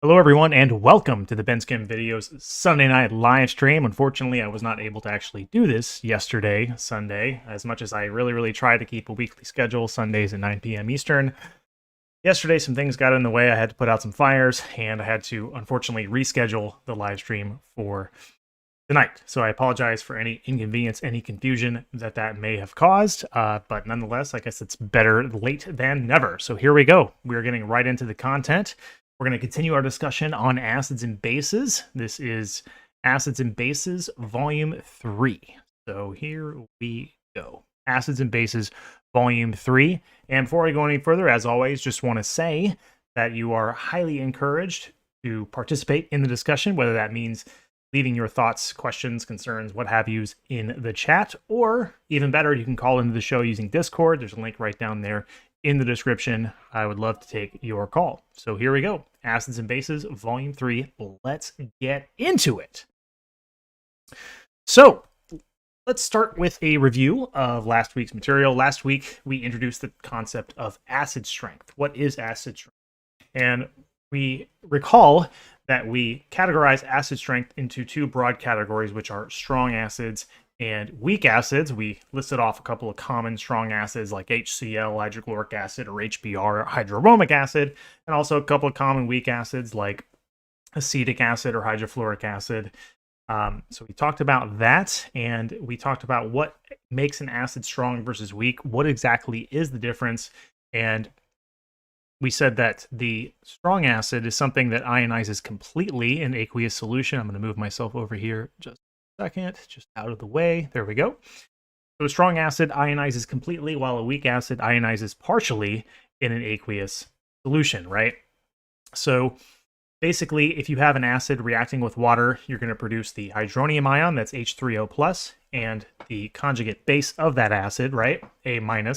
Hello everyone and welcome to the Chem Videos Sunday night live stream. Unfortunately, I was not able to actually do this yesterday, Sunday, as much as I really tried to keep a weekly schedule, Sundays at 9 p.m. Eastern. Yesterday, some things got in the way. I had to put out some fires, and I had to, unfortunately, reschedule the live stream for tonight. So I apologize for any inconvenience, any confusion that may have caused. But nonetheless, I guess it's better late than never. So here we go. We're getting right into the content. We're going to continue our discussion on acids and bases. This is Acids and Bases, Volume 3. So here we go. Acids and Bases, Volume 3. And before I go any further, as always, just want to say that you are highly encouraged to participate in the discussion, whether that means leaving your thoughts, questions, concerns, what have yous in the chat, or even better, you can call into the show using Discord. There's a link right down there in the description. I would love to take your call. So here we go. Acids and Bases, Volume 3. Let's get into it. So let's start with a review of last week's material. Last week, we introduced the concept of acid strength. What is acid strength? And we recall that we categorize acid strength into two broad categories, which are strong acids and weak acids. We listed off a couple of common strong acids like HCl, hydrochloric acid, or HBr, hydrobromic acid, and also a couple of common weak acids like acetic acid or hydrofluoric acid. So we talked about that, and we talked about what makes an acid strong versus weak. What exactly is the difference? And we said that the strong acid is something that ionizes completely in aqueous solution. I'm going to move myself over here just second, just out of the way. There we go. So a strong acid ionizes completely, while a weak acid ionizes partially in an aqueous solution, right? So basically, if you have an acid reacting with water, you're going to produce the hydronium ion, that's H3O+, and the conjugate base of that acid, right, A-.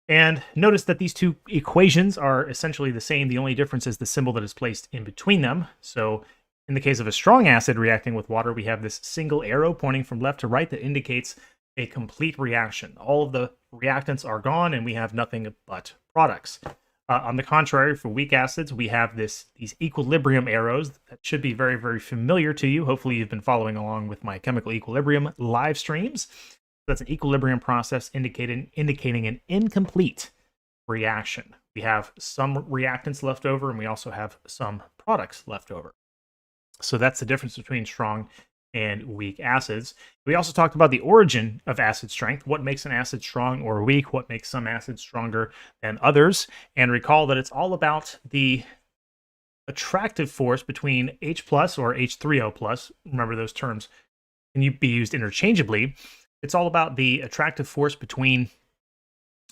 And notice that these two equations are essentially the same. The only difference is the symbol that is placed in between them. So in the case of a strong acid reacting with water, we have this single arrow pointing from left to right that indicates a complete reaction. All of the reactants are gone, and we have nothing but products. On the contrary, for weak acids, we have these equilibrium arrows that should be very familiar to you. Hopefully, you've been following along with my chemical equilibrium live streams. That's an equilibrium process indicating an incomplete reaction. We have some reactants left over, and we also have some products left over. So that's the difference between strong and weak acids. We also talked about the origin of acid strength, what makes an acid strong or weak, what makes some acids stronger than others, and recall that it's all about the attractive force between H plus or H3O+. Remember, those terms can be used interchangeably. It's all about the attractive force between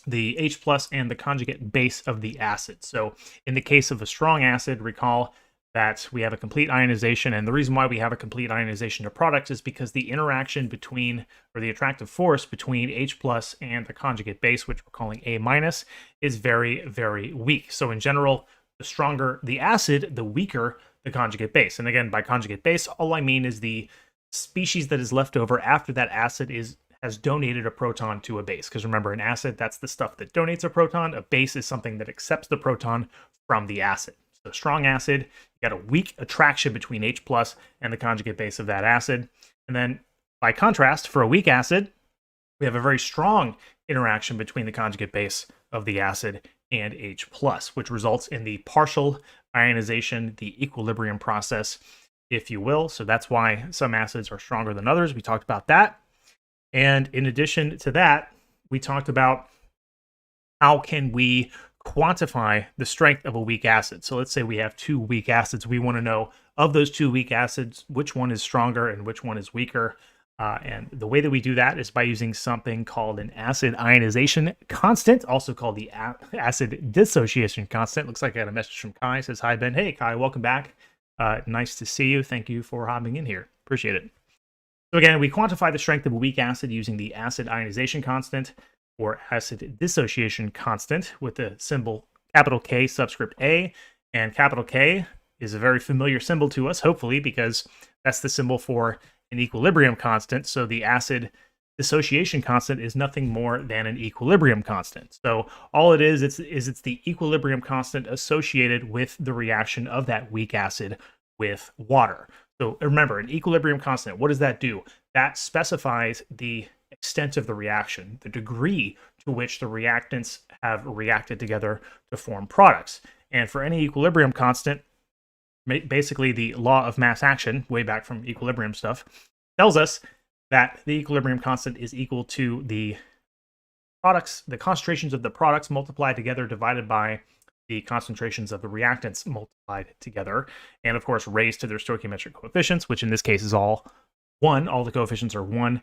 the H plus and the conjugate base of the acid. So in the case of a strong acid, recall that we have a complete ionization, and the reason why we have a complete ionization of products is because the interaction between, or the attractive force between H plus and the conjugate base, which we're calling A-, is very weak. So in general, the stronger the acid, the weaker the conjugate base. And again, by conjugate base, all I mean is the species that is left over after that acid has donated a proton to a base. Because remember, an acid, that's the stuff that donates a proton. A base is something that accepts the proton from the acid. So strong acid, you got a weak attraction between H plus and the conjugate base of that acid. And then by contrast, for a weak acid, we have a very strong interaction between the conjugate base of the acid and H plus, which results in the partial ionization, the equilibrium process, if you will. So that's why some acids are stronger than others. We talked about that. And in addition to that, we talked about how can we quantify the strength of a weak acid. So let's say we have two weak acids. We want to know, of those two weak acids, which one is stronger and which one is weaker. And the way that we do that is by using something called an acid ionization constant, also called the acid dissociation constant. Looks like I got a message from Kai. It says, "Hi, Ben." Hey, Kai, welcome back. Nice to see you. Thank you for hopping in here. Appreciate it. So again, we quantify the strength of a weak acid using the acid ionization constant, or acid dissociation constant, with the symbol capital K subscript A. And capital K is a very familiar symbol to us, hopefully, because that's the symbol for an equilibrium constant. So the acid dissociation constant is nothing more than an equilibrium constant. So all it is, it's the equilibrium constant associated with the reaction of that weak acid with water. So remember, an equilibrium constant, what does that do? That specifies the extent of the reaction, the degree to which the reactants have reacted together to form products. And for any equilibrium constant, basically the law of mass action, way back from equilibrium stuff, tells us that the equilibrium constant is equal to the products, the concentrations of the products multiplied together divided by the concentrations of the reactants multiplied together, and of course raised to their stoichiometric coefficients, which in this case is all 1. All the coefficients are 1.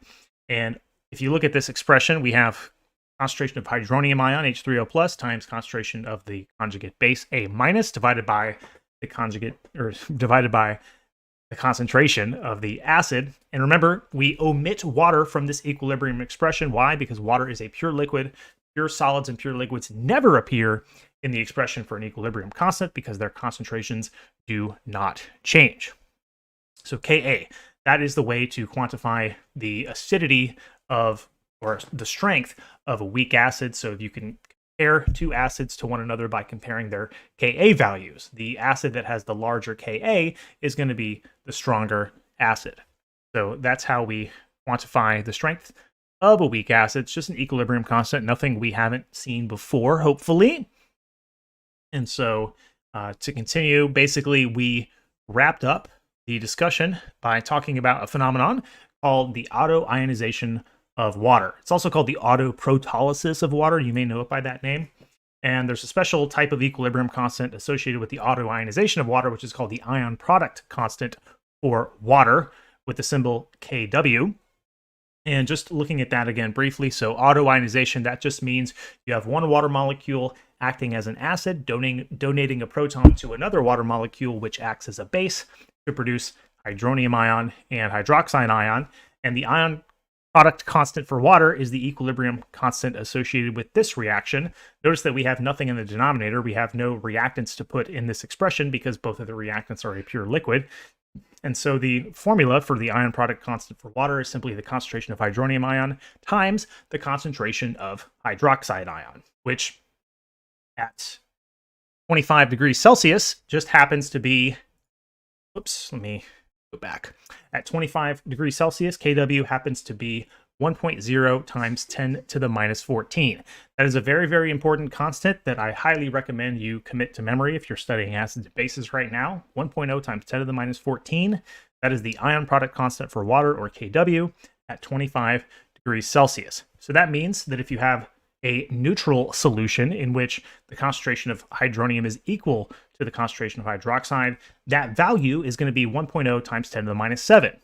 And if you look at this expression, we have concentration of hydronium ion, H3O plus, times concentration of the conjugate base, A minus, divided by the conjugate, or divided by the concentration of the acid. And remember, we omit water from this equilibrium expression. Why? Because water is a pure liquid. Pure solids and pure liquids never appear in the expression for an equilibrium constant because their concentrations do not change. So Ka, that is the way to quantify the acidity of, or the strength of a weak acid. So if you can compare two acids to one another by comparing their Ka values, the acid that has the larger Ka is going to be the stronger acid. So that's how we quantify the strength of a weak acid. It's just an equilibrium constant, nothing we haven't seen before, hopefully. And so to continue, basically we wrapped up the discussion by talking about a phenomenon called the autoionization of water. It's also called the autoprotolysis of water. You may know it by that name. And there's a special type of equilibrium constant associated with the autoionization of water, which is called the ion product constant for water, with the symbol Kw. And just looking at that again briefly, so autoionization, that just means you have one water molecule acting as an acid, donating a proton to another water molecule, which acts as a base to produce hydronium ion and hydroxide ion. And the ion product constant for water is the equilibrium constant associated with this reaction. Notice that we have nothing in the denominator. We have no reactants to put in this expression because both of the reactants are a pure liquid. And so the formula for the ion product constant for water is simply the concentration of hydronium ion times the concentration of hydroxide ion, which at 25 degrees Celsius just happens to be, whoops, let me go back. At 25 degrees Celsius, Kw happens to be 1.0 times 10 to the minus 14. That is a very, very important constant that I highly recommend you commit to memory if you're studying acids and bases right now. 1.0 times 10 to the minus 14. That is the ion product constant for water, or Kw, at 25 degrees Celsius. So that means that if you have a neutral solution in which the concentration of hydronium is equal to the concentration of hydroxide, that value is going to be 1.0 times 10 to the minus 7.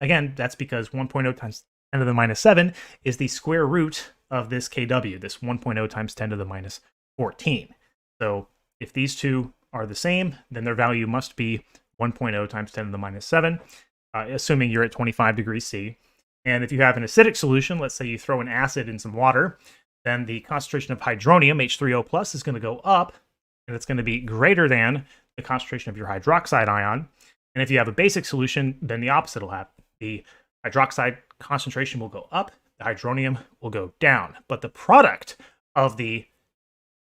Again, that's because 1.0 times 10 to the minus 7 is the square root of this Kw, this 1.0 times 10 to the minus 14. So if these two are the same, then their value must be 1.0 times 10 to the minus 7, assuming you're at 25 degrees C. And if you have an acidic solution, let's say you throw an acid in some water, then the concentration of hydronium, H3O plus, is going to go up, and it's going to be greater than the concentration of your hydroxide ion. And if you have a basic solution, then the opposite will happen. The hydroxide concentration will go up, the hydronium will go down. But the product of the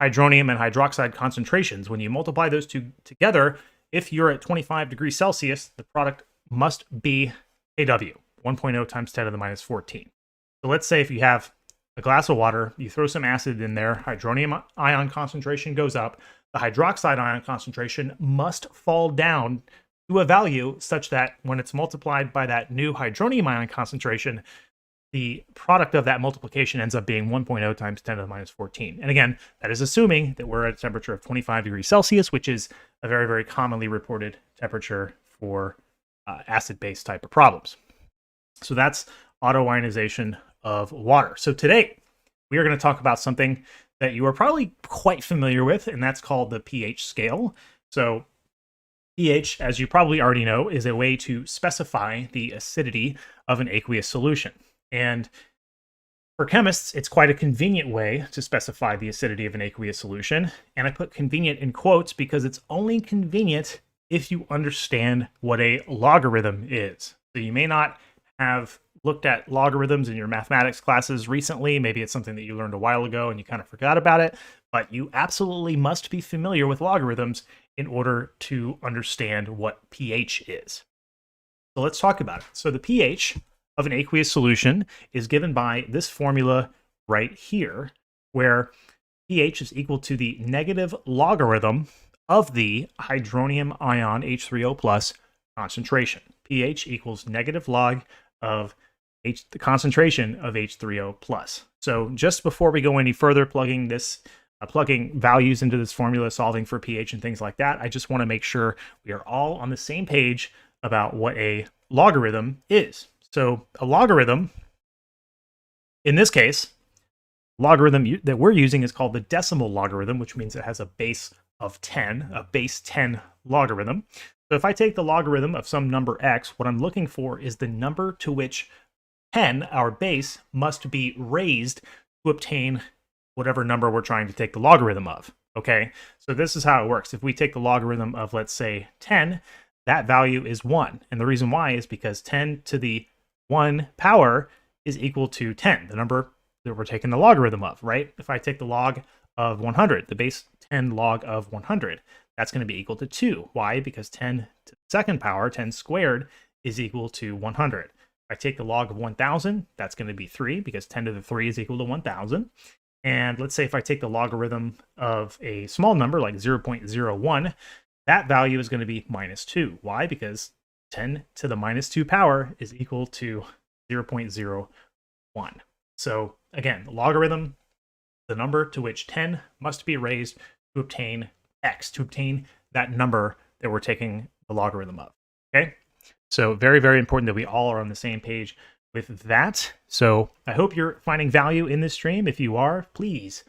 hydronium and hydroxide concentrations, when you multiply those two together, if you're at 25 degrees Celsius, the product must be Kw, 1.0 times 10 to the minus 14. So let's say if you have a glass of water, you throw some acid in there, hydronium ion concentration goes up, the hydroxide ion concentration must fall down to a value such that when it's multiplied by that new hydronium ion concentration, the product of that multiplication ends up being 1.0 times 10 to the minus 14. And again, that is assuming that we're at a temperature of 25 degrees Celsius, which is a very, very commonly reported temperature for acid-base type of problems. So that's autoionization of water. So today, we are going to talk about something that you are probably quite familiar with, and that's called the pH scale. So pH, as you probably already know, is a way to specify the acidity of an aqueous solution. And for chemists, it's quite a convenient way to specify the acidity of an aqueous solution. And I put convenient in quotes because it's only convenient if you understand what a logarithm is. So you may not have looked at logarithms in your mathematics classes recently, maybe it's something that you learned a while ago and you kind of forgot about it, but you absolutely must be familiar with logarithms in order to understand what pH is. So let's talk about it. So the pH of an aqueous solution is given by this formula right here, where pH is equal to the negative logarithm of the hydronium ion H3O plus concentration. pH equals negative log of the concentration of H3O plus. So just before we go any further plugging values into this formula, solving for pH and things like that, I just want to make sure we are all on the same page about what a logarithm is. So a logarithm, in this case, logarithm that we're using is called the decimal logarithm, which means it has a base of 10, a base 10 logarithm. So if I take the logarithm of some number x, what I'm looking for is the number to which 10, our base, must be raised to obtain whatever number we're trying to take the logarithm of. Okay, so this is how it works. If we take the logarithm of, let's say, 10, that value is 1. And the reason why is because 10 to the 1 power is equal to 10, the number that we're taking the logarithm of, right? If I take the log of 100, the base 10 log of 100, that's going to be equal to 2. Why? Because 10 to the second power, 10 squared, is equal to 100. If I take the log of 1,000, that's going to be 3, because 10 to the 3 is equal to 1,000. And let's say if I take the logarithm of a small number, like 0.01, that value is going to be minus 2. Why? Because 10 to the minus 2 power is equal to 0.01. So again, the logarithm, the number to which 10 must be raised to obtain x, to obtain that number that we're taking the logarithm of. Okay, so very, very important that we all are on the same page with that. So I hope you're finding value in this stream. If you are, please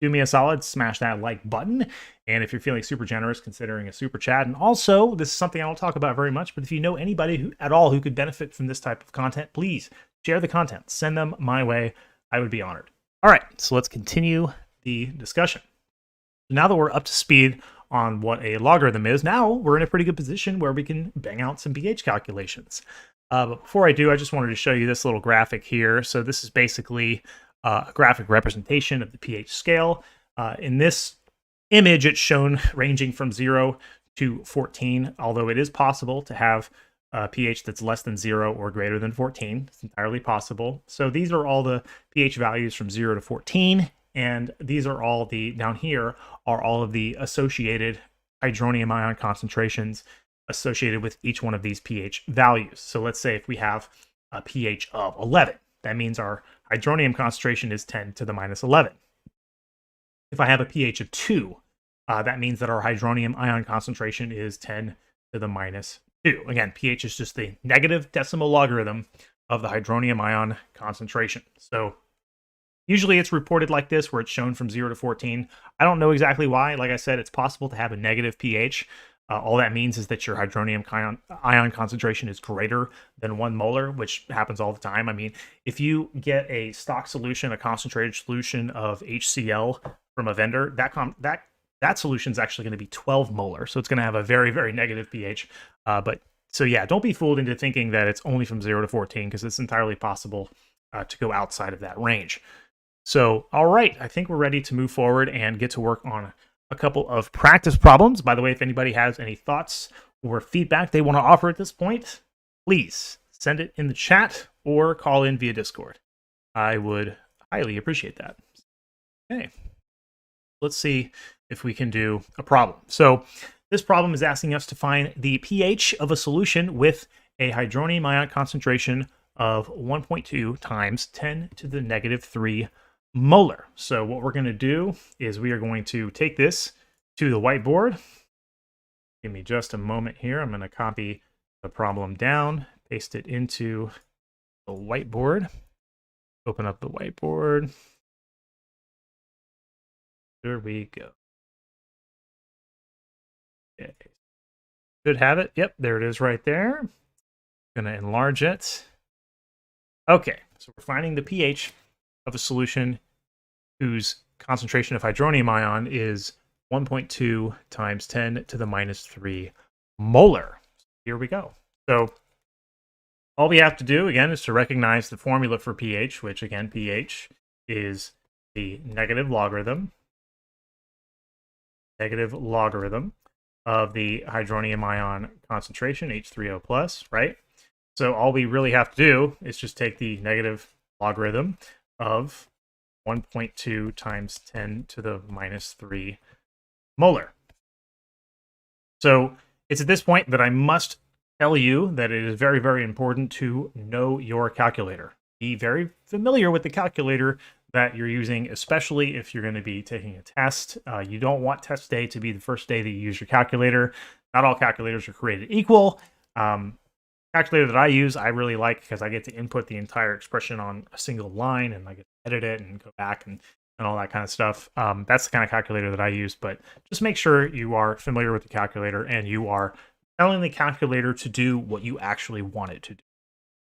do me a solid, smash that like button. And if you're feeling super generous, considering a super chat. And also, this is something I don't talk about very much, but if you know anybody at all who could benefit from this type of content, please share the content. Send them my way. I would be honored. All right, so let's continue the discussion. Now that we're up to speed on what a logarithm is, now we're in a pretty good position where we can bang out some pH calculations. But before I do, I just wanted to show you this little graphic here. So this is basically a graphic representation of the pH scale. In this image, it's shown ranging from 0 to 14, although it is possible to have a pH that's less than 0 or greater than 14. It's entirely possible. So these are all the pH values from 0 to 14. And these are all down here are all of the associated hydronium ion concentrations associated with each one of these pH values. So let's say if we have a pH of 11, that means our hydronium concentration is 10 to the minus 11. If I have a pH of 2, that means that our hydronium ion concentration is 10 to the minus 2. Again, pH is just the negative decimal logarithm of the hydronium ion concentration. So usually it's reported like this, where it's shown from 0 to 14. I don't know exactly why. Like I said, it's possible to have a negative pH. All that means is that your hydronium ion concentration is greater than 1 molar, which happens all the time. I mean, if you get a stock solution, a concentrated solution of HCl from a vendor, that solution is actually going to be 12 molar. So it's going to have a very, very negative pH. So yeah, don't be fooled into thinking that it's only from 0 to 14, because it's entirely possible to go outside of that range. So, all right, I think we're ready to move forward and get to work on a couple of practice problems. By the way, if anybody has any thoughts or feedback they want to offer at this point, please send it in the chat or call in via Discord. I would highly appreciate that. Okay, let's see if we can do a problem. So this problem is asking us to find the pH of a solution with a hydronium ion concentration of 1.2 times 10 to the negative 3 molar. So what we're going to do is we are going to take this to the whiteboard. Give me just a moment here. I'm going to copy the problem down, paste it into the whiteboard, open up the whiteboard. There we go. Okay. Should have it. Yep, there it is right there. Going to enlarge it. Okay, so we're finding the pH of a solution whose concentration of hydronium ion is 1.2 times 10 to the minus 3 molar. Here we go. So all we have to do, again, is to recognize the formula for pH, which, again, pH is the negative logarithm of the hydronium ion concentration, H3O+, right? So all we really have to do is just take the negative logarithm of 1.2 times 10 to the minus 3 molar. So it's at this point that I must tell you that it is very, very important to know your calculator. Be very familiar with the calculator that you're using, especially if you're going to be taking a test. You don't want test day to be the first day that you use your calculator. Not all calculators are created equal. Calculator that I use, I really like because I get to input the entire expression on a single line and I get to edit it and go back and all that kind of stuff. That's the kind of calculator that I use, but just make sure you are familiar with the calculator and you are telling the calculator to do what you actually want it to do.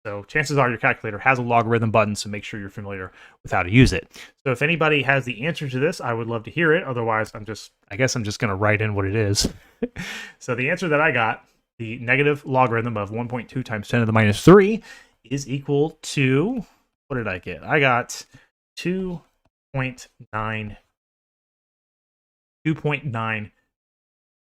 So chances are your calculator has a logarithm button, so make sure you're familiar with how to use it. So if anybody has the answer to this, I would love to hear it. Otherwise, I guess I'm just going to write in what it is. So the answer that I got, the negative logarithm of 1.2 times 10 to the minus 3 is equal to, what did I get? I got 2.9.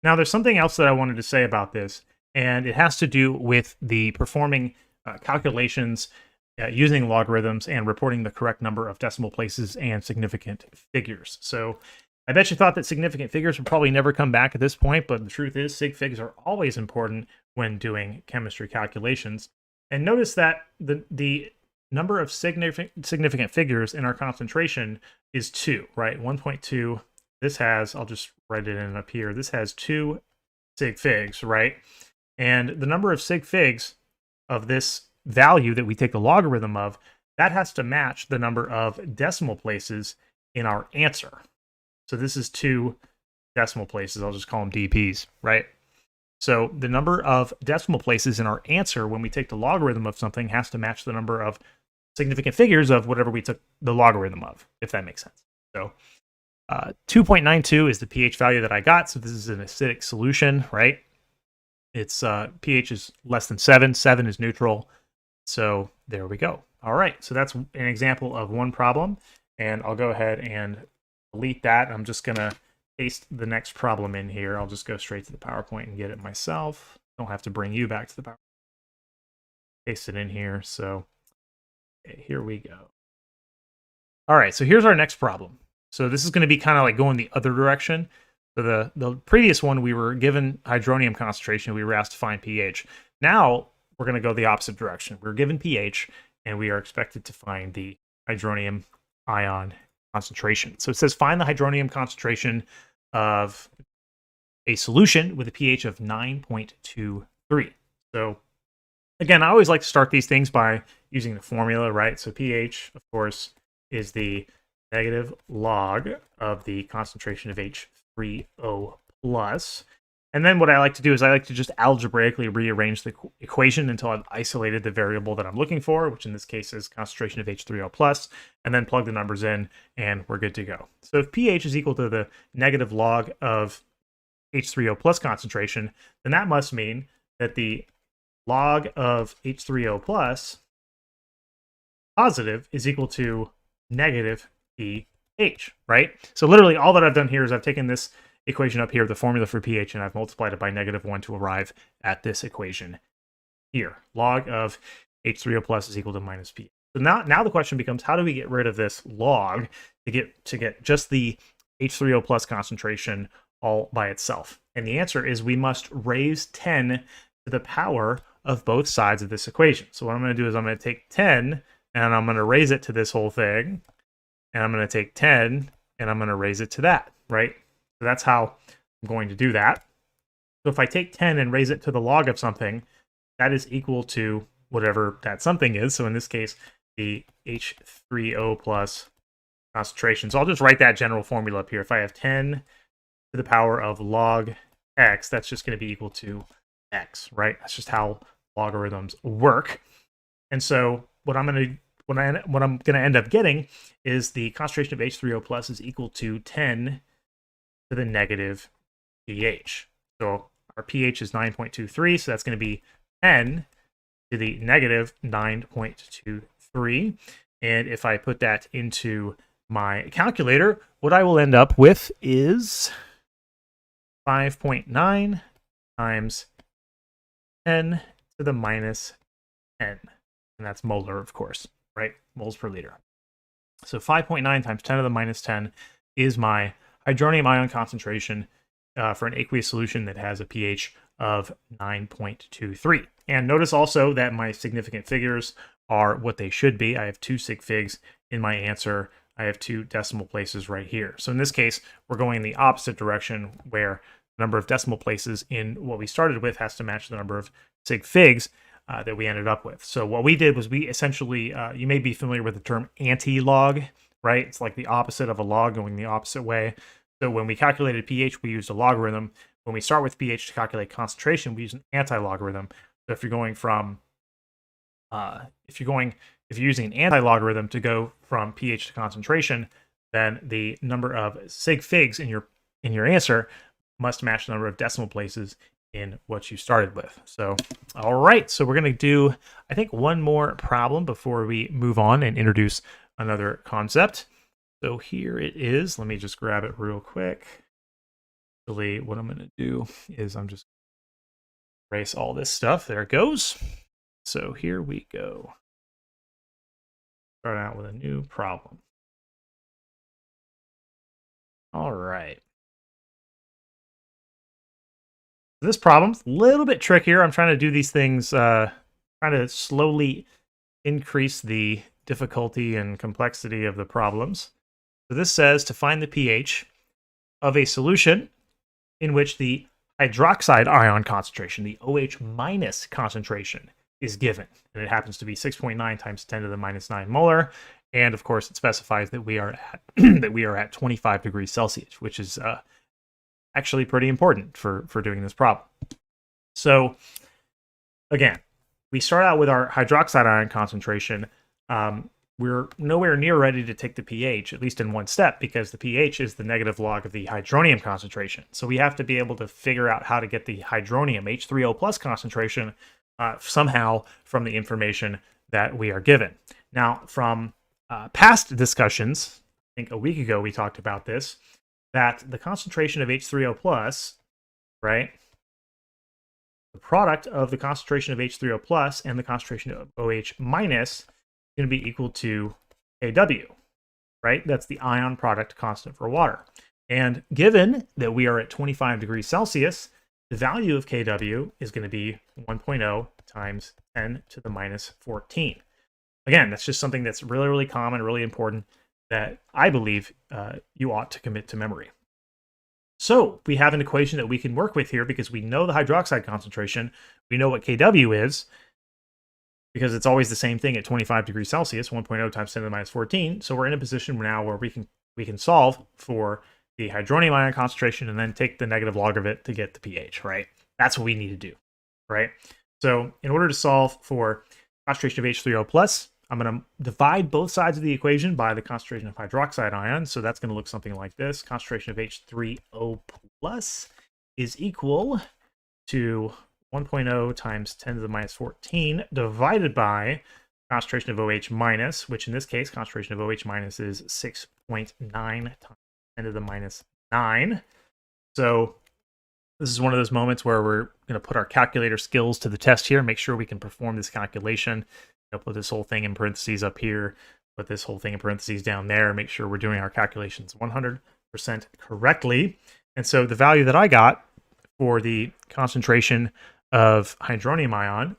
Now, there's something else that I wanted to say about this, and it has to do with the performing calculations using logarithms and reporting the correct number of decimal places and significant figures. So I bet you thought that significant figures would probably never come back at this point, but the truth is sig figs are always important when doing chemistry calculations. And notice that the number of significant figures in our concentration is 2, right? 1.2. This has, I'll just write it in up here, this has 2 sig figs, right? And the number of sig figs of this value that we take the logarithm of, that has to match the number of decimal places in our answer. So this is 2 decimal places. I'll just call them DPs, right? So the number of decimal places in our answer when we take the logarithm of something has to match the number of significant figures of whatever we took the logarithm of, if that makes sense. So 2.92 is the pH value that I got. So this is an acidic solution, right? Its pH is less than 7. 7 is neutral. So there we go. All right. So that's an example of one problem. And I'll go ahead and delete that. I'm just going to paste the next problem in here. I'll just go straight to the PowerPoint and get it myself. Don't have to bring you back to the PowerPoint. Paste it in here. So okay, here we go. All right. So here's our next problem. So this is going to be kind of like going the other direction. So the previous one, we were given hydronium concentration. We were asked to find pH. Now we're going to go the opposite direction. We're given pH, and we are expected to find the hydronium ion concentration. So it says find the hydronium concentration of a solution with a pH of 9.23. So again, I always like to start these things by using the formula, right? So pH, of course, is the negative log of the concentration of H3O+. And then what I like to do is I like to just algebraically rearrange the equation until I've isolated the variable that I'm looking for, which in this case is concentration of H3O+, and then plug the numbers in, and we're good to go. So if pH is equal to the negative log of H3O+ concentration, then that must mean that the log of H3O+ positive is equal to negative pH, right? So literally all that I've done here is I've taken this equation up here, the formula for pH, and I've multiplied it by -1 to arrive at this equation here. Log of H3O+ is equal to minus pH. So now the question becomes, how do we get rid of this log to get just the H3O+ concentration all by itself? And the answer is we must raise 10 to the power of both sides of this equation. So what I'm going to do is I'm going to take 10 and I'm going to raise it to this whole thing. And I'm going to take 10 and I'm going to raise it to that, right? So that's how I'm going to do that. So if I take 10 and raise it to the log of something, that is equal to whatever that something is. So in this case, the H3O+ concentration. So I'll just write that general formula up here. If I have 10 to the power of log x, that's just going to be equal to x, right? That's just how logarithms work. And so what I'm going to end up getting is the concentration of H3O+ is equal to 10 to the negative pH. So our pH is 9.23, so that's going to be 10 to the negative 9.23. And if I put that into my calculator, what I will end up with is 5.9 times 10 to the minus 10. And that's molar, of course, right? Moles per liter. So 5.9 times 10 to the minus 10 is my hydronium ion concentration for an aqueous solution that has a pH of 9.23. And notice also that my significant figures are what they should be. I have 2 sig figs in my answer. I have 2 decimal places right here. So in this case, we're going in the opposite direction, where the number of decimal places in what we started with has to match the number of sig figs that we ended up with. So what we did was we essentially, you may be familiar with the term anti-log, right? It's like the opposite of a log, going the opposite way. So when we calculated pH, we used a logarithm. When we start with pH to calculate concentration, we use an anti-logarithm. So if you're going from, if you're using an anti-logarithm to go from pH to concentration, then the number of sig figs in your answer must match the number of decimal places in what you started with. So, all right. So we're going to do, I think, one more problem before we move on and introduce another concept. So here it is. Let me just grab it real quick. Actually, what I'm going to do is I'm just erase all this stuff. There it goes. So here we go. Start out with a new problem. All right. This problem's a little bit trickier. I'm trying to do these things, trying to slowly increase the difficulty and complexity of the problems. So this says to find the pH of a solution in which the hydroxide ion concentration, the OH minus concentration, is given. And it happens to be 6.9 times 10 to the minus 9 molar. And of course, it specifies that we are at that we are at 25 degrees Celsius, which is actually pretty important for doing this problem. So again, we start out with our hydroxide ion concentration. We're nowhere near ready to take the pH, at least in one step, because the pH is the negative log of the hydronium concentration. So we have to be able to figure out how to get the hydronium H3O plus concentration somehow from the information that we are given. Now, from past discussions, I think a week ago we talked about this, that the concentration of H3O plus, right, the product of the concentration of H3O plus and the concentration of OH minus is going to be equal to Kw, right? That's the ion product constant for water. And given that we are at 25 degrees Celsius, the value of Kw is going to be 1.0 times 10 to the minus 14. Again, that's just something that's really, really common, really important, that I believe you ought to commit to memory. So we have an equation that we can work with here because we know the hydroxide concentration. We know what Kw is because it's always the same thing at 25 degrees Celsius, 1.0 times 10 to the minus 14. So we're in a position now where we can solve for the hydronium ion concentration and then take the negative log of it to get the pH, right? That's what we need to do, right? So in order to solve for concentration of H3O plus, I'm going to divide both sides of the equation by the concentration of hydroxide ion. So that's going to look something like this. Concentration of H3O plus is equal to 1.0 times 10 to the minus 14 divided by concentration of OH minus, which in this case, concentration of OH minus is 6.9 times 10 to the minus 9. So this is one of those moments where we're going to put our calculator skills to the test here, make sure we can perform this calculation. I'll put this whole thing in parentheses up here, put this whole thing in parentheses down there, make sure we're doing our calculations 100% correctly. And so the value that I got for the concentration of hydronium ion,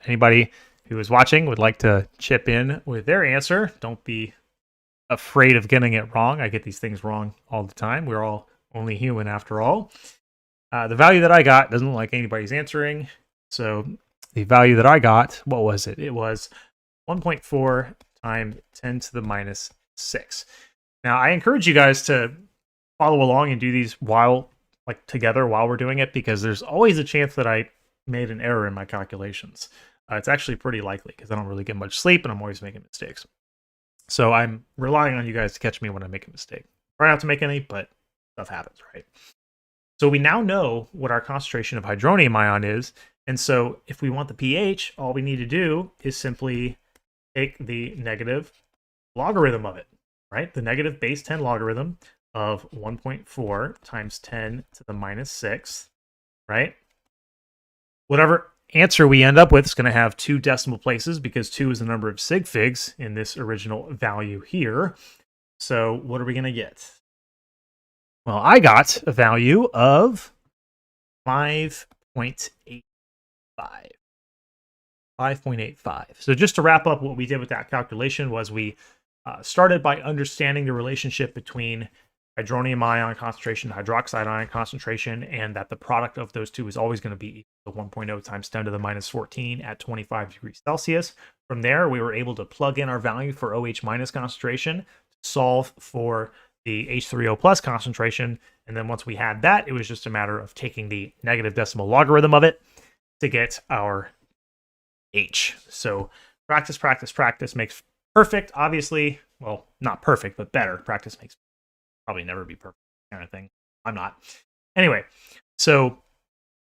anybody who is watching would like to chip in with their answer. Don't be afraid of getting it wrong. I get these things wrong all the time. We're all only human after all. The value that I got doesn't look like anybody's answering. So the value that I got, what was it? It was 1.4 times 10 to the minus 6. Now, I encourage you guys to follow along and do these together while we're doing it, because there's always a chance that I made an error in my calculations. It's actually pretty likely because I don't really get much sleep and I'm always making mistakes. So I'm relying on you guys to catch me when I make a mistake. Try not to make any, but stuff happens, right? So we now know what our concentration of hydronium ion is. And so if we want the pH, all we need to do is simply take the negative logarithm of it, right? The negative base 10 logarithm of 1.4 times 10 to the minus 6, right? Whatever answer we end up with is going to have 2 decimal places because 2 is the number of sig figs in this original value here. So what are we going to get? Well, I got a value of 5.85. 5.85. So just to wrap up, what we did with that calculation was we started by understanding the relationship between hydronium ion concentration and hydroxide ion concentration, and that the product of those two is always going to be equal to 1.0 times 10 to the minus 14 at 25 degrees Celsius. From there, we were able to plug in our value for OH minus concentration, solve for the H3O plus concentration, and then once we had that, it was just a matter of taking the negative decimal logarithm of it to get our H. So practice, practice, practice makes perfect, obviously. Well, not perfect, but better. Practice makes probably never be perfect kind of thing. I'm not. Anyway, so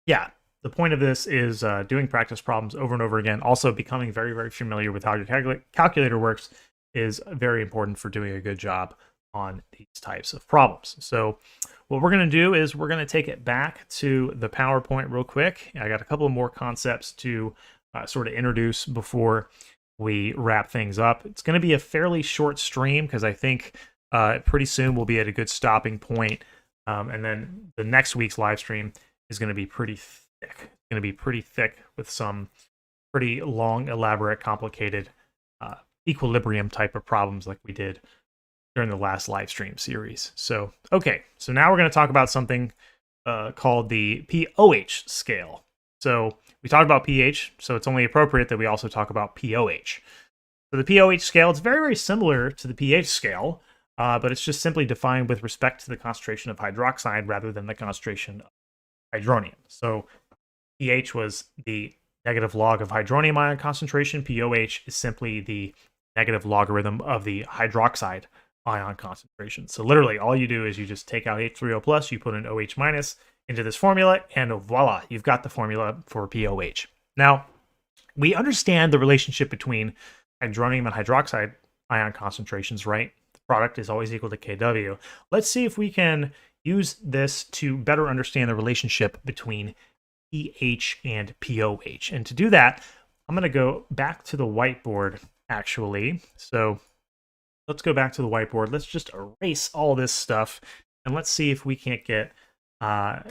yeah, the point of this is doing practice problems over and over again. Also, becoming very, very familiar with how your calculator works is very important for doing a good job on these types of problems. So what we're going to do is we're going to take it back to the PowerPoint real quick. I got a couple more concepts to sort of introduce before we wrap things up. It's going to be a fairly short stream because I think pretty soon we'll be at a good stopping point. And then the next week's live stream is going to be pretty thick. It's going to be pretty thick with some pretty long, elaborate, complicated equilibrium type of problems like we did during the last live stream series. So, okay, so now we're going to talk about something called the pOH scale. So we talked about pH, so it's only appropriate that we also talk about pOH. So the pOH scale, it's very, very similar to the pH scale, but it's just simply defined with respect to the concentration of hydroxide rather than the concentration of hydronium. So pH was the negative log of hydronium ion concentration. pOH is simply the negative logarithm of the hydroxide ion concentration. So literally all you do is you just take out H3O plus, you put an OH minus into this formula, and voila, you've got the formula for pOH. Now, we understand the relationship between hydronium and hydroxide ion concentrations, right? The product is always equal to Kw. Let's see if we can use this to better understand the relationship between pH and pOH. And to do that, I'm going to go back to the whiteboard, actually. So let's go back to the whiteboard. Let's just erase all this stuff, and let's see if we can't get a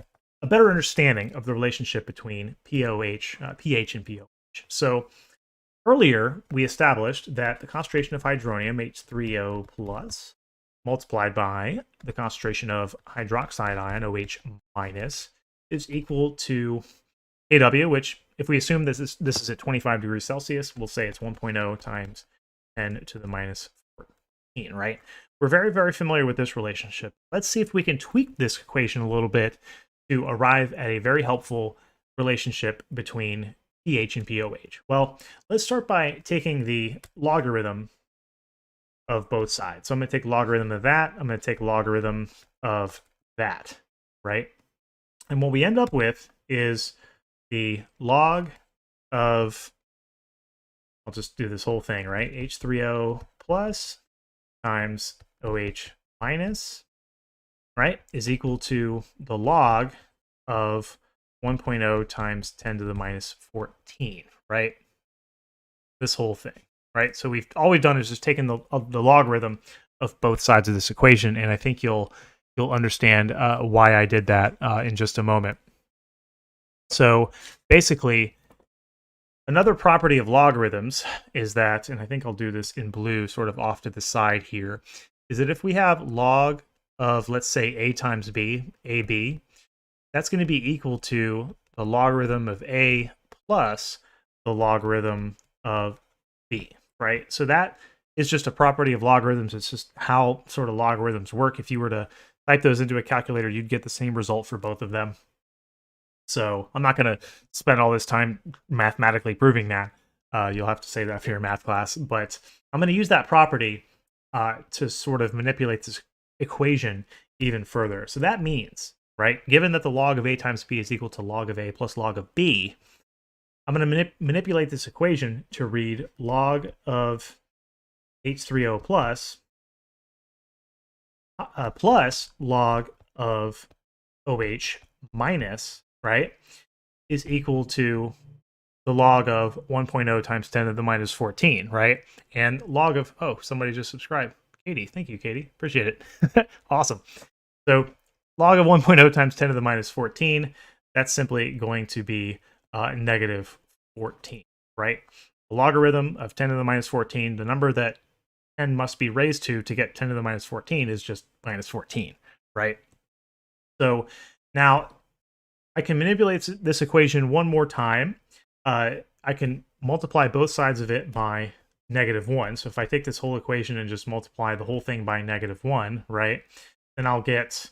better understanding of the relationship between pH and pOH. So earlier, we established that the concentration of hydronium, H3O plus, multiplied by the concentration of hydroxide ion, OH minus, is equal to Kw, which, if we assume this is at 25 degrees Celsius, we'll say it's 1.0 times 10 to the minus 14, right? We're very, very familiar with this relationship. Let's see if we can tweak this equation a little bit to arrive at a very helpful relationship between pH and pOH. Well, let's start by taking the logarithm of both sides. So I'm going to take logarithm of that. I'm going to take logarithm of that, right? And what we end up with is the log of, I'll just do this whole thing, right? H3O plus times OH minus, right, is equal to the log of 1.0 times 10 to the minus 14, right? This whole thing, right? So all we've done is just taken the logarithm of both sides of this equation, and I think you'll understand why I did that in just a moment. So basically, another property of logarithms is that, and I think I'll do this in blue sort of off to the side here, is that if we have log of, let's say, a times b, ab, that's going to be equal to the logarithm of a plus the logarithm of b, right? So that is just a property of logarithms. It's just how sort of logarithms work. If you were to type those into a calculator, you'd get the same result for both of them. So I'm not going to spend all this time mathematically proving that. You'll have to say that for your math class. But I'm going to use that property to sort of manipulate this equation even further. So that means right? Given that the log of A times B is equal to log of A plus log of B, I'm going to manipulate this equation to read log of H3O plus plus log of OH minus, right, is equal to the log of 1.0 times 10 to the minus 14, right? And log of, oh, somebody just subscribed. Katie, thank you, Katie. Appreciate it. Awesome. So log of 1.0 times 10 to the minus 14, that's simply going to be negative 14, right? The logarithm of 10 to the minus 14, the number that 10 must be raised to get 10 to the minus 14 is just minus 14, right? So now I can manipulate this equation one more time. I can multiply both sides of it by -1. So if I take this whole equation and just multiply the whole thing by -1, right, then I'll get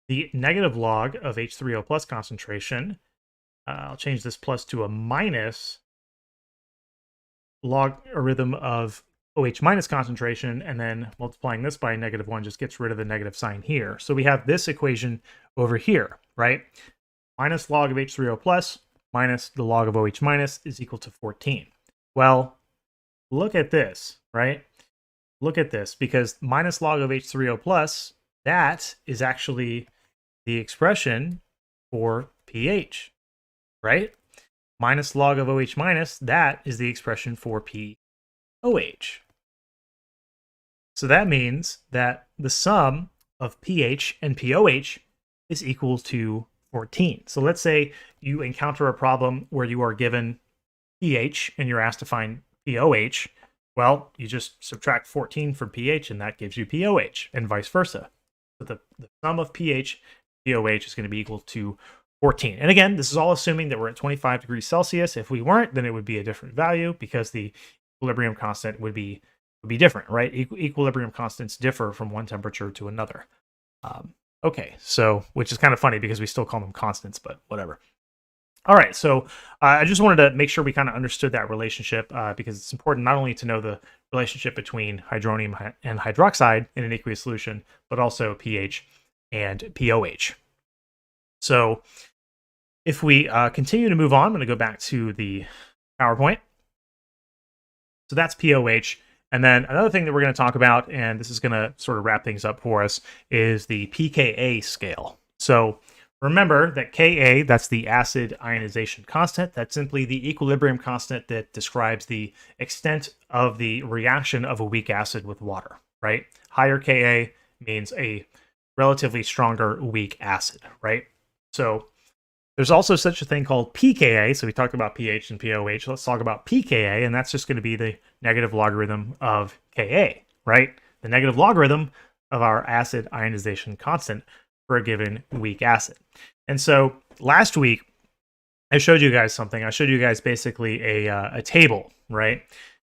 the negative log of H3O plus concentration. I'll change this plus to a minus logarithm of OH minus concentration, and then multiplying this by -1 just gets rid of the negative sign here. So we have this equation over here, right? Minus log of H3O plus minus the log of OH minus is equal to 14. Well, look at this, right? Look at this, because minus log of H3O plus, that is actually the expression for pH, right? Minus log of OH minus, that is the expression for pOH. So that means that the sum of pH and pOH is equal to 14. So let's say you encounter a problem where you are given pH and you're asked to find pOH. Well, you just subtract 14 from pH and that gives you pOH, and vice versa. So the sum of pH and pOH is going to be equal to 14. And again, this is all assuming that we're at 25 degrees Celsius. If we weren't, then it would be a different value because the equilibrium constant would be different, right? Equilibrium constants differ from one temperature to another. Okay, so, which is kind of funny because we still call them constants, but whatever. All right, so I just wanted to make sure we kind of understood that relationship because it's important not only to know the relationship between hydronium and hydroxide in an aqueous solution, but also pH and pOH. So if we continue to move on, I'm going to go back to the PowerPoint. So that's pOH. And then another thing that we're going to talk about, and this is going to sort of wrap things up for us, is the pKa scale. So remember that Ka, that's the acid ionization constant. That's simply the equilibrium constant that describes the extent of the reaction of a weak acid with water, right? Higher Ka means a relatively stronger weak acid, right? So there's also such a thing called pKa. So we talked about pH and pOH. Let's talk about pKa, and that's just going to be the negative logarithm of Ka, right? The negative logarithm of our acid ionization constant for a given weak acid. And so last week, I showed you guys something. I showed you guys basically a table, right?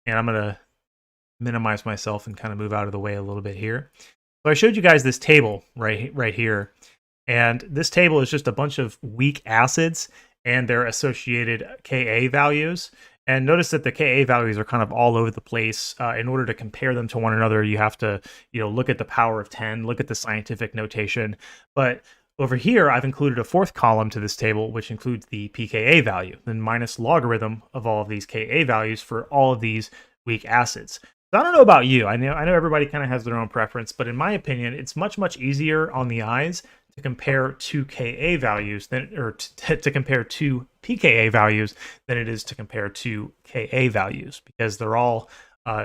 And I'm going to minimize myself and kind of move out of the way a little bit here. So I showed you guys this table right here. And this table is just a bunch of weak acids and their associated Ka values. And notice that the Ka values are kind of all over the place. In order to compare them to one another, you have to, look at the power of 10, look at the scientific notation. But over here, I've included a fourth column to this table, which includes the pKa value, then minus logarithm of all of these Ka values for all of these weak acids. So I don't know about you. I know everybody kind of has their own preference, but in my opinion, it's much easier on the eyes to compare two Ka values to compare two pKa values than it is to compare two Ka values, because they're all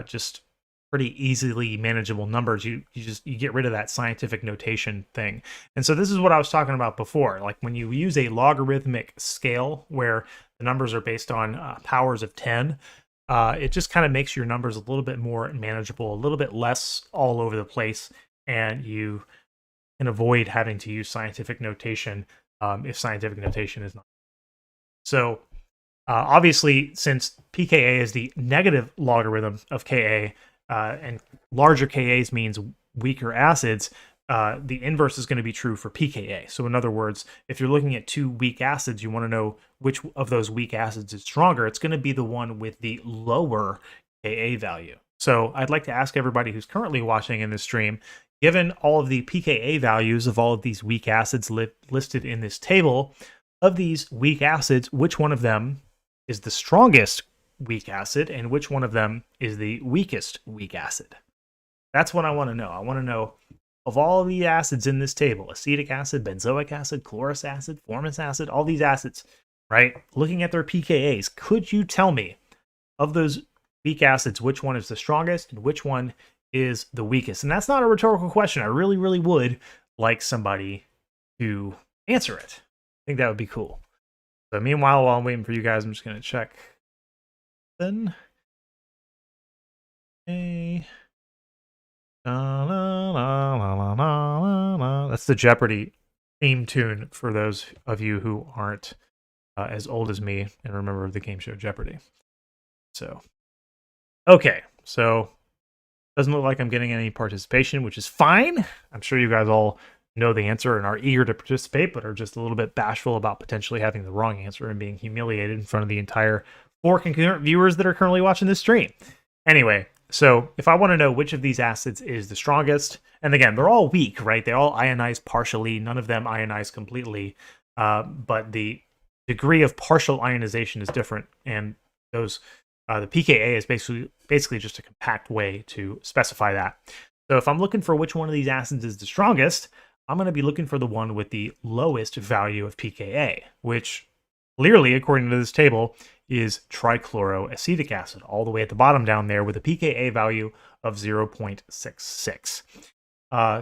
just pretty easily manageable numbers. You get rid of that scientific notation thing. And so this is what I was talking about before. Like when you use a logarithmic scale where the numbers are based on powers of 10, it just kind of makes your numbers a little bit more manageable, a little bit less all over the place, and you can avoid having to use scientific notation if scientific notation is not. So obviously, since pKa is the negative logarithm of Ka, and larger Kas means weaker acids, the inverse is going to be true for pKa. So in other words, if you're looking at two weak acids, you want to know which of those weak acids is stronger. It's going to be the one with the lower Ka value. So I'd like to ask everybody who's currently watching in this stream, given all of the pKa values of all of these weak acids listed in this table, of these weak acids, which one of them is the strongest weak acid and which one of them is the weakest weak acid? That's what I want to know. I want to know, of all the acids in this table, acetic acid, benzoic acid, chlorous acid, formic acid, all these acids, right? Looking at their pKa's, could you tell me, of those weak acids, which one is the strongest and which one is the weakest? And that's not a rhetorical question. I really, really would like somebody to answer it. I think that would be cool. So meanwhile, while I'm waiting for you guys, I'm just going to check. Then, okay. That's the Jeopardy theme tune for those of you who aren't as old as me and remember the game show Jeopardy. So, okay, so doesn't look like I'm getting any participation, which is fine. I'm sure you guys all know the answer and are eager to participate, but are just a little bit bashful about potentially having the wrong answer and being humiliated in front of the entire 4 concurrent viewers that are currently watching this stream. Anyway, so if I want to know which of these acids is the strongest, and again, they're all weak, right? They all ionize partially. None of them ionize completely, but the degree of partial ionization is different, and those the pKa is basically just a compact way to specify that. So if I'm looking for which one of these acids is the strongest, I'm going to be looking for the one with the lowest value of pKa, which clearly, according to this table, is trichloroacetic acid, all the way at the bottom down there with a pKa value of 0.66.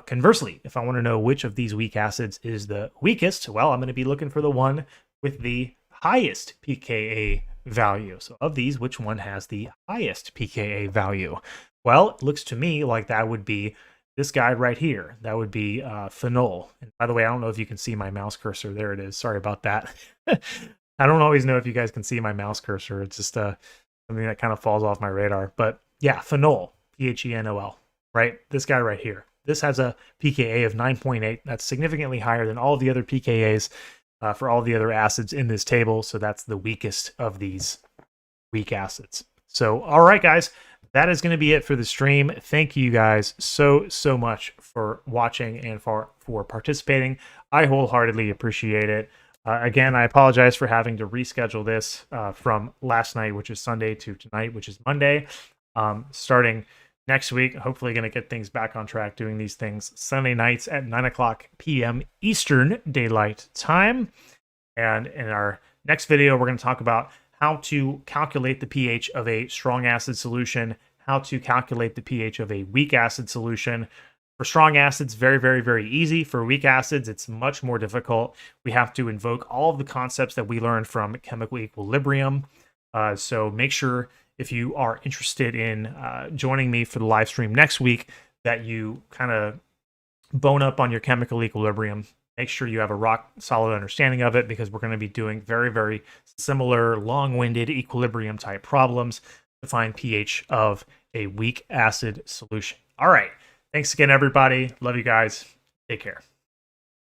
Conversely, if I want to know which of these weak acids is the weakest, well, I'm going to be looking for the one with the highest pKa value. So of these, which one has the highest pKa value? Well, it looks to me like that would be this guy right here. That would be phenol. And by the way, I don't know if you can see my mouse cursor. There it is. Sorry about that. I don't always know if you guys can see my mouse cursor. It's just something that kind of falls off my radar. But yeah, phenol, PHENOL, right? This guy right here. This has a pKa of 9.8. That's significantly higher than all of the other pKa's for all the other acids in this table. So that's the weakest of these weak acids. So, all right, guys, that is going to be it for the stream. Thank you guys so much for watching and for participating. I wholeheartedly appreciate it. Again, I apologize for having to reschedule this from last night, which is Sunday, to tonight, which is Monday. Starting next week, hopefully going to get things back on track, doing these things Sunday nights at 9:00 p.m. Eastern Daylight Time. And in our next video, we're going to talk about how to calculate the pH of a strong acid solution, how to calculate the pH of a weak acid solution. For strong acids, very easy. For weak acids, it's much more difficult. We have to invoke all of the concepts that we learned from chemical equilibrium. So make sure, if you are interested in joining me for the live stream next week, that you kind of bone up on your chemical equilibrium. Make sure you have a rock solid understanding of it, because we're going to be doing very similar long-winded equilibrium type problems to find pH of a weak acid solution. All right. Thanks again, everybody. Love you guys. Take care.